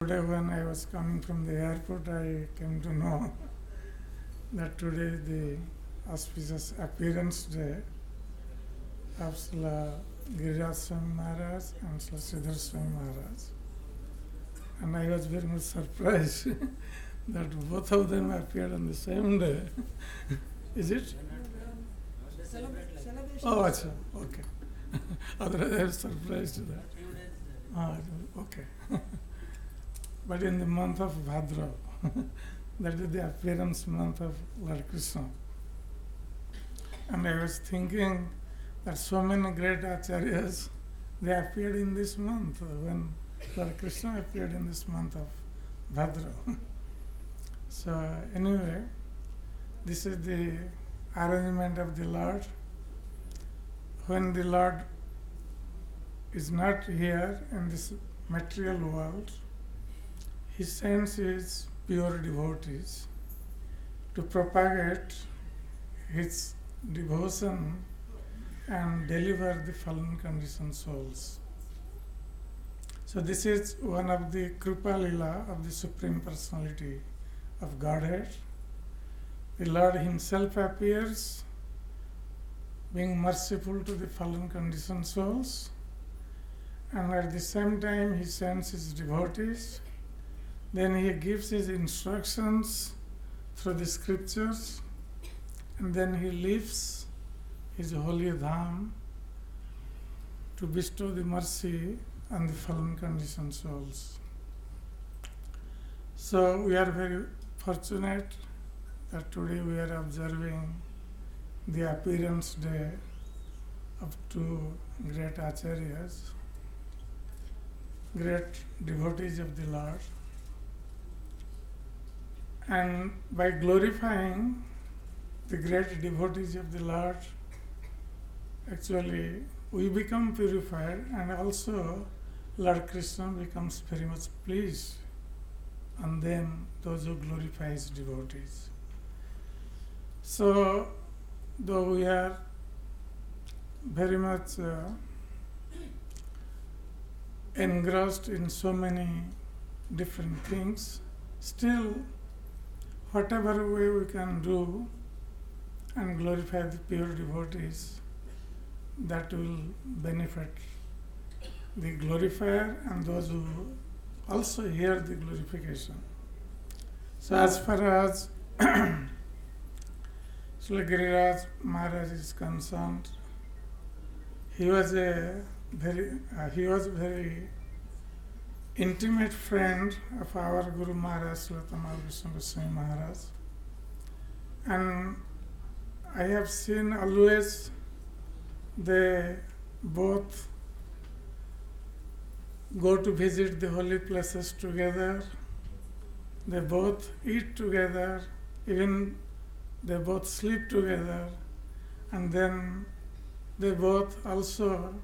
Today when I was coming from the airport, I came to know that today is the auspicious appearance day of Srila Giriraj Swami Maharaj and Srila Sridhar Swami Maharaj. And I was very much surprised that both of them appeared on the same day. Is it? Oh, achha, okay. Otherwise I was surprised to that. Okay. But in the month of Bhadra, that is the appearance month of Lord Krishna. And I was thinking that so many great acharyas, they appeared in this month, when Lord Krishna appeared in this month of Bhadra. So anyway, this is the arrangement of the Lord. When the Lord is not here in this material world, He sends His pure devotees to propagate His devotion and deliver the fallen conditioned souls. So this is one of the Kripa Lila of the Supreme Personality of Godhead. The Lord Himself appears, being merciful to the fallen conditioned souls, and at the same time He sends His devotees. Then He gives His instructions through the scriptures, and then He leaves His holy dham to bestow the mercy on the fallen conditioned souls. So we are very fortunate that today we are observing the appearance day of two great acharyas, great devotees of the Lord. And by glorifying the great devotees of the Lord, actually we become purified, and also Lord Krishna becomes very much pleased on them, those who glorify His devotees. So, though we are very much engrossed in so many different things, still whatever way we can do and glorify the pure devotees, that will benefit the glorifier and those who also hear the glorification. So as far as Srila Giriraj Maharaj is concerned, he was very intimate friend of our Guru Maharaj, Srila Tamal Vishnu Goswami Maharaj. And I have seen always they both go to visit the holy places together, they both eat together, even they both sleep together, and then they both also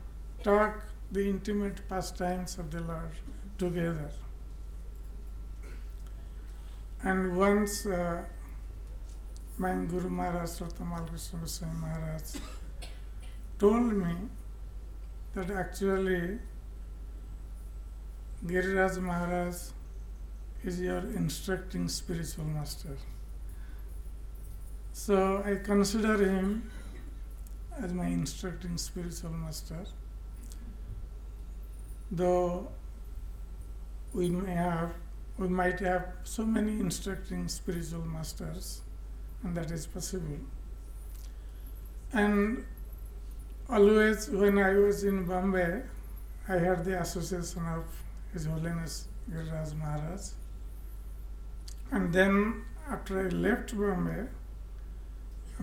talk the intimate pastimes of the Lord together. And once my Guru Maharaj, Tamal Vishnu Goswami Maharaj, told me that actually Giriraj Maharaj is your instructing spiritual master. So I consider him as my instructing spiritual master, though we might have so many instructing spiritual masters, and that is possible. And always when I was in Bombay, I had the association of His Holiness Giriraj Maharaj. And then after I left Bombay,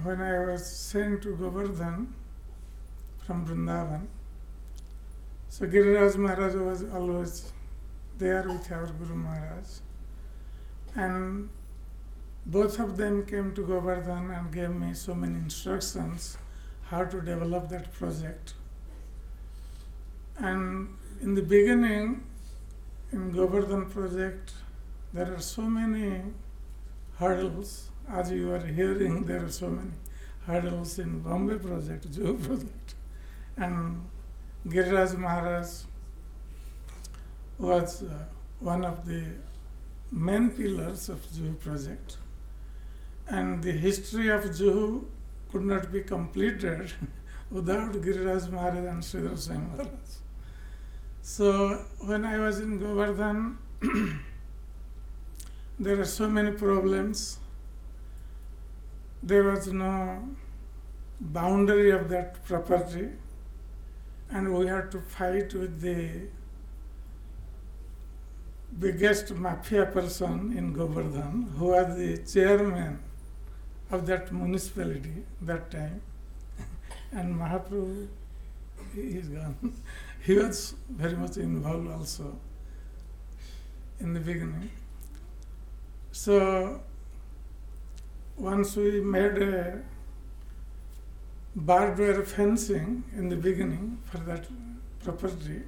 when I was sent to Govardhan from Vrindavan, so Giriraj Maharaj was always there with our Guru Maharaj. And both of them came to Govardhan and gave me so many instructions how to develop that project. And in the beginning, in Govardhan project, there are so many hurdles. As you are hearing, there are so many hurdles in Bombay project, Juhu project. And Giriraj Maharaj was one of the main pillars of Juhu project. And the history of Juhu could not be completed without Giriraj Maharaj and Sridhar Swami Maharaj. So when I was in Govardhan, there are so many problems. There was no boundary of that property, and we had to fight with the biggest mafia person in Govardhan, who was the chairman of that municipality that time. And Mahaprabhu, he is gone. He was very much involved also in the beginning. So once we made a barbed wire fencing in the beginning for that property,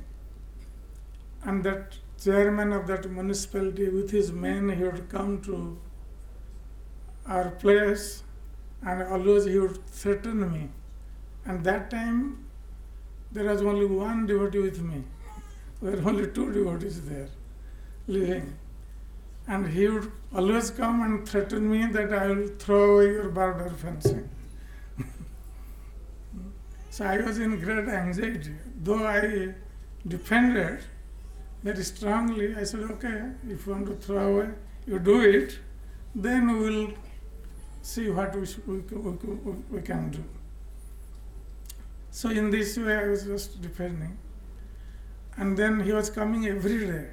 and that chairman of that municipality with his men, he would come to our place and always he would threaten me. And that time there was only one devotee with me. There were only two devotees there living. And he would always come and threaten me that I will throw away your barbed wire fencing. So I was in great anxiety. Though I defended very strongly, I said, okay, if you want to throw away, you do it, then we will see what we can do. So in this way I was just defending. And then he was coming every day.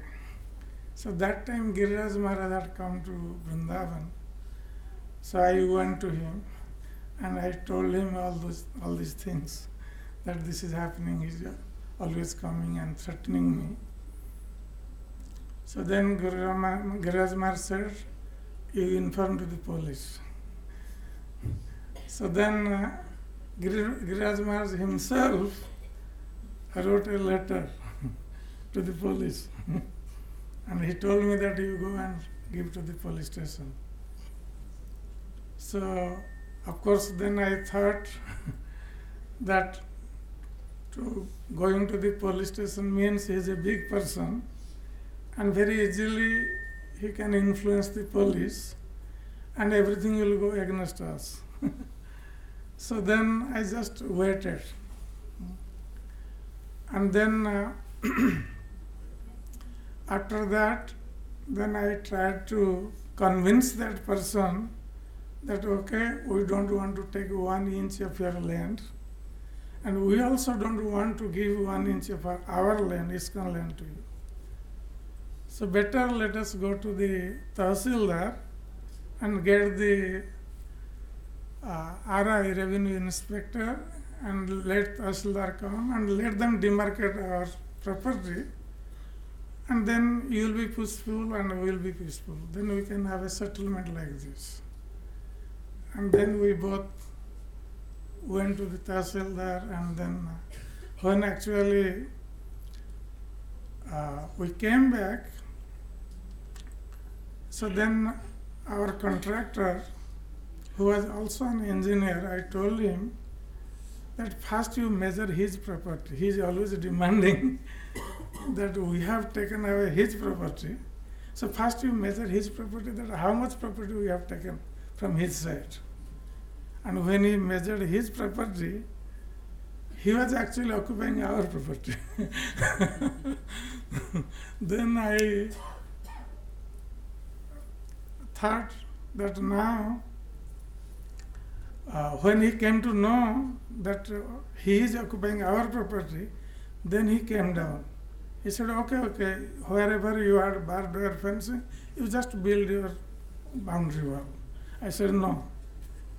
So that time Giriraj Maharaj had come to Vrindavan. So I went to him and I told him all these things, that this is happening, he's always coming and threatening me. So then Giriraj Maharaj said, you inform to the police. So then Giriraj Maharaj himself wrote a letter to the police. And he told me that you go and give to the police station. So, of course, then I thought that going to the police station means he is a big person and very easily he can influence the police and everything will go against us. So then I just waited. And then after that, then I tried to convince that person that, okay, we don't want to take 1 inch of your land, and we also don't want to give 1 inch of our land, ISKCON land, to you. So better let us go to the Tahsildar and get the RI, Revenue Inspector, and let Tahsildar come and let them demarcate our property, and then you will be peaceful and we will be peaceful. Then we can have a settlement like this. And then we both went to the Tahsildar, and then when actually we came back, so then our contractor, who was also an engineer, I told him that first you measure his property. He is always demanding that we have taken away his property. So first you measure his property, that how much property we have taken from his side. And when he measured his property, he was actually occupying our property. Then I thought that now, when he came to know that he is occupying our property, then he came down. He said, okay, wherever you had barbed wire fencing, you just build your boundary wall. I said, no,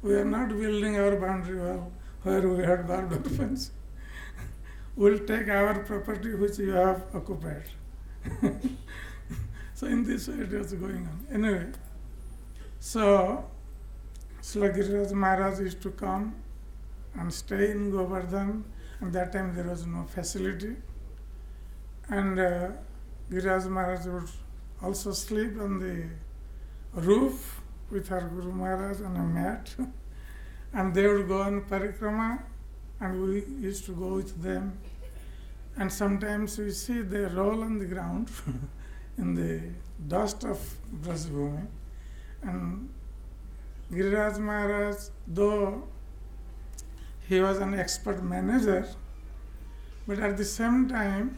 we are not building our boundary wall where we had barbed wire fencing. We'll take our property which you have occupied. So in this way it was going on. Anyway, so Srila Giriraj Maharaj used to come and stay in Govardhan, and that time there was no facility. And Giriraj Maharaj would also sleep on the roof with her Guru Maharaj on a mat. And they would go on parikrama, and we used to go with them. And sometimes we see they roll on the ground in the dust of Brajbhumi. And Giriraj Maharaj, though he was an expert manager, but at the same time,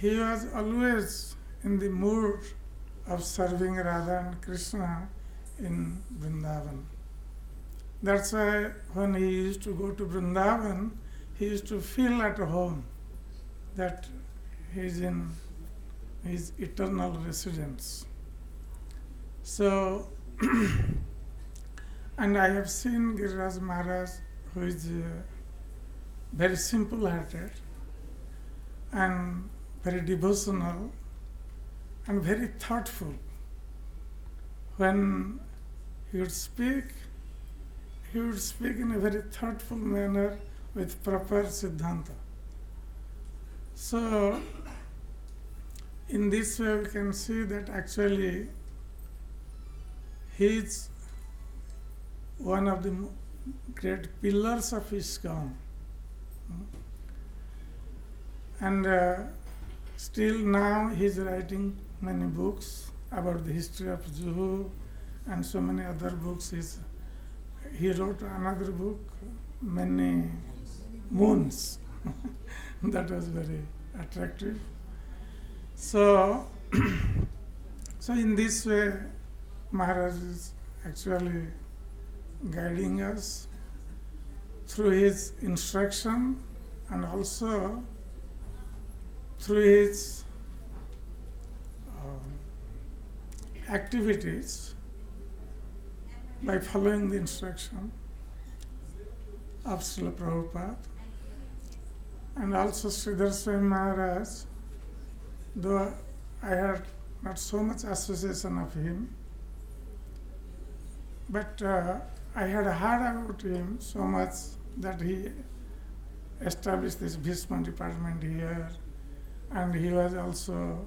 he was always in the mood of serving Radha and Krishna in Vrindavan. That's why when he used to go to Vrindavan, he used to feel at home that he is in his eternal residence. So, and I have seen Giriraj Maharaj, who is very simple-hearted and very devotional and very thoughtful. When he would speak in a very thoughtful manner with proper Siddhanta. So, in this way we can see that actually he is one of the great pillars of ISKCON. And still now he is writing many books about the history of Juhu and so many other books. He wrote another book, Many Moons. That was very attractive. So, so in this way, Maharaj is actually guiding us through his instruction and also through his activities by following the instruction of Srila Prabhupada. And also Sridhar Swami Maharaj, though I had not so much association of him, but I had heard about him so much that he established this Bhishma department here, and he was also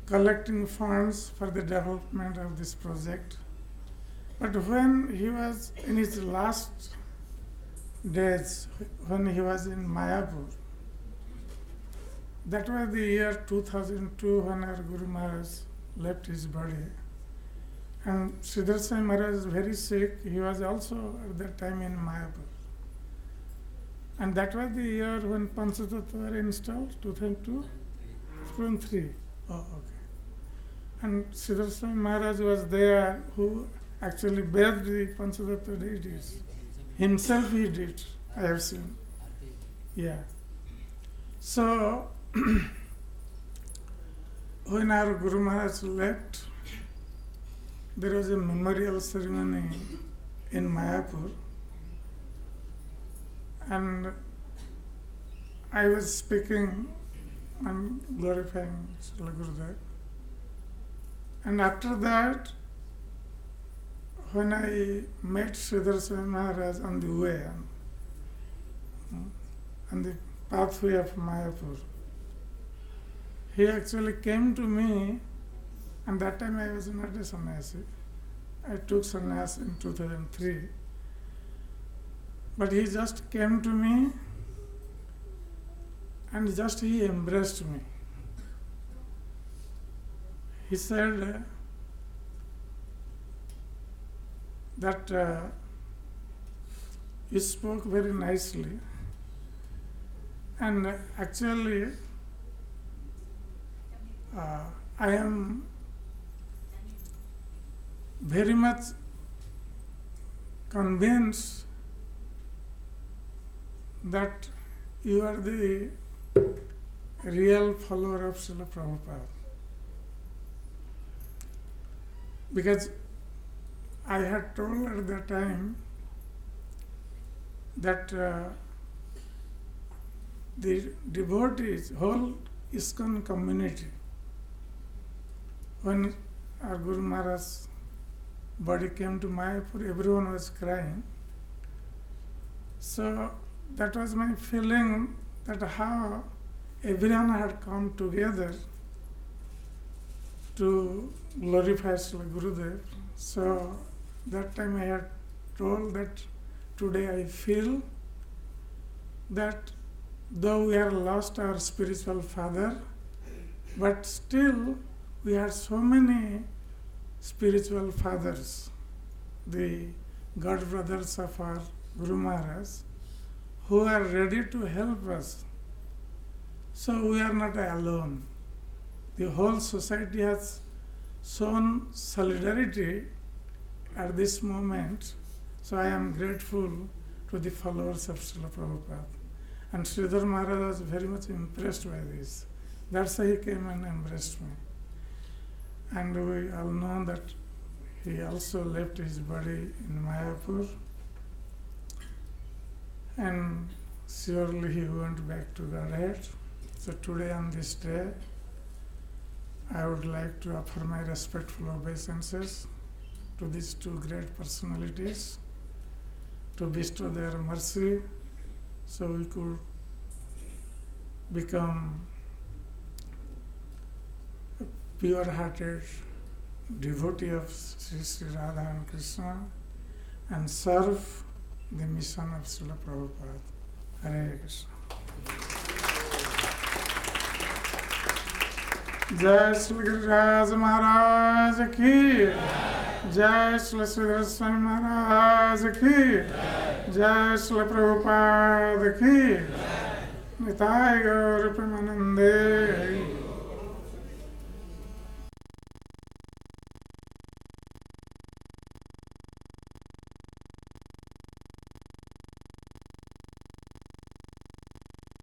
collecting funds for the development of this project. But when he was in his last days, when he was in Mayapur, that was the year 2002 when our Guru Maharaj left his body. And Sridhar Swami Maharaj was very sick. He was also at that time in Mayapur. And that was the year when Panchatattva were installed, 2002? 2003. Oh, okay. And Sridhar Swami Maharaj was there, who actually bathed the Panchatattva deities. Himself he did, I have seen. Yeah. So, when our Guru Maharaj left, there was a memorial ceremony in Mayapur, and I was speaking and glorifying Srila Gurudev. And after that, when I met Sridhar Swami Maharaj on the way, on the pathway of Mayapur, he actually came to me, and that time I was not a sannyasi. I took sannyas in 2003. But he just came to me and just he embraced me. He said that you spoke very nicely, and actually I am very much convinced that you are the real follower of Srila Prabhupada. Because I had told at that time that the devotees, whole ISKCON community, when our Guru Maharaj's body came to Mayapur, everyone was crying. So that was my feeling, that how everyone had come together to glorify Srila Gurudev. So that time I had told that today I feel that though we have lost our spiritual father, but still we had so many spiritual fathers, the God brothers of our Guru Maharaj, who are ready to help us. So we are not alone. The whole society has shown solidarity at this moment. So I am grateful to the followers of Srila Prabhupada. And Sridhar Maharaj was very much impressed by this. That's why he came and embraced me. And we all know that he also left his body in Mayapur. And surely he went back to Godhead. So today on this day, I would like to offer my respectful obeisances to these two great personalities to bestow their mercy so we could become a pure-hearted devotee of Sri Radha and Krishna and serve the mission of Srila Prabhupada. Hare Krishna. Jai Shri Giriraj Maharaj ki, Jai Shri Sridhar Swami Maharaj ki, Jai Shri Prabhupada ki, Nitai Gaur Premanande.